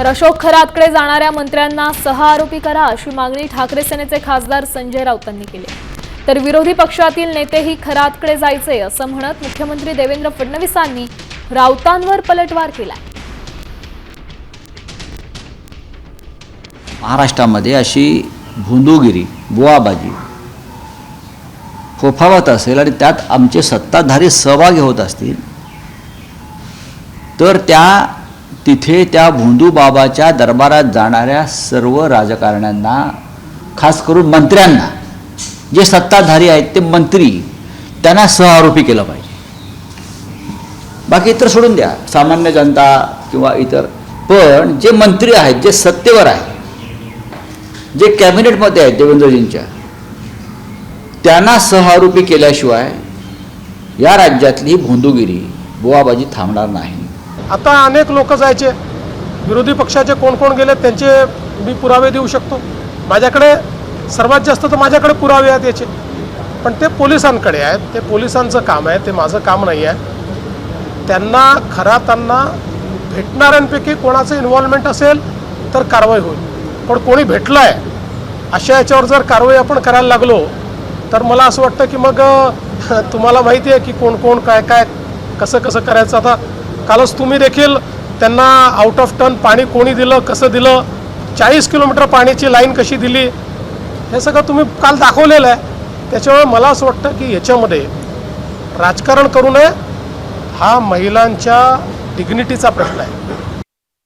तर अशोक खरातकडे जाणाऱ्या मंत्र्यांना 6 आरोपी करा अशी मागणी ठाकरे सेनेचे खासदार संजय राऊतांनी केली। तर विरोधी पक्षातील नेतेही खरातकडे जायचे असं म्हणत मुख्यमंत्री देवेंद्र फडणवीसांनी राऊतांवर पलटवार केलाय। महाराष्ट्रामध्ये अशी भोंदूगिरी बुवाबाजी फोफावत असेल आणि त्यात आमचे सत्ताधारी सहभागी होत असतील तर तिथे त्या भोंदू बाबाच्या दरबारात जाणाऱ्या सर्व राजकारण्यांना, खास करून मंत्र्यांना, जे सत्ताधारी आहेत ते मंत्री, त्यांना सहआरोपी केलं पाहिजे। बाकी इतर सोडून द्या, सामान्य जनता किंवा इतर, पण जे मंत्री आहेत, जे सत्तेवर आहेत, जे कॅबिनेटमध्ये आहेत देवेंद्रजींच्या, त्यांना सहआरोपी केल्याशिवाय या राज्यातली भोंदूगिरी बुवाबाजी थांबणार नाही। आता अनेक लोक जायचे, विरोधी पक्षाचे कोण कोण गेले त्यांचे मी पुरावे देऊ शकतो। माझ्याकडे सर्वात जास्त तर माझ्याकडे पुरावे आहेत याचे, पण ते पोलिसांकडे आहेत, ते पोलिसांचं काम आहे, ते माझं काम नाही आहे। त्यांना खरातांना भेटणाऱ्यांपैकी कोणाचं इन्व्हॉल्वमेंट असेल तर कारवाई होईल, पण कोणी भेटलं आहे अशा याच्यावर जर कारवाई आपण करायला लागलो तर मला असं वाटतं की मग तुम्हाला माहिती आहे की कोण कोण काय काय कसं कसं करायचं। आता कालच तुम्ही देखील त्यांना आउट ऑफ टर्न पाणी कोणी दिलं, कसं दिलं, 40 किलोमीटर पाण्याची लाईन कशी दिली, हे सगळं तुम्ही काल दाखवलेलं आहे। त्याच्यामुळे मला असं वाटतं की याच्यामध्ये राजकारण करू नये, हा महिलांच्या डिग्निटीचा प्रश्न आहे।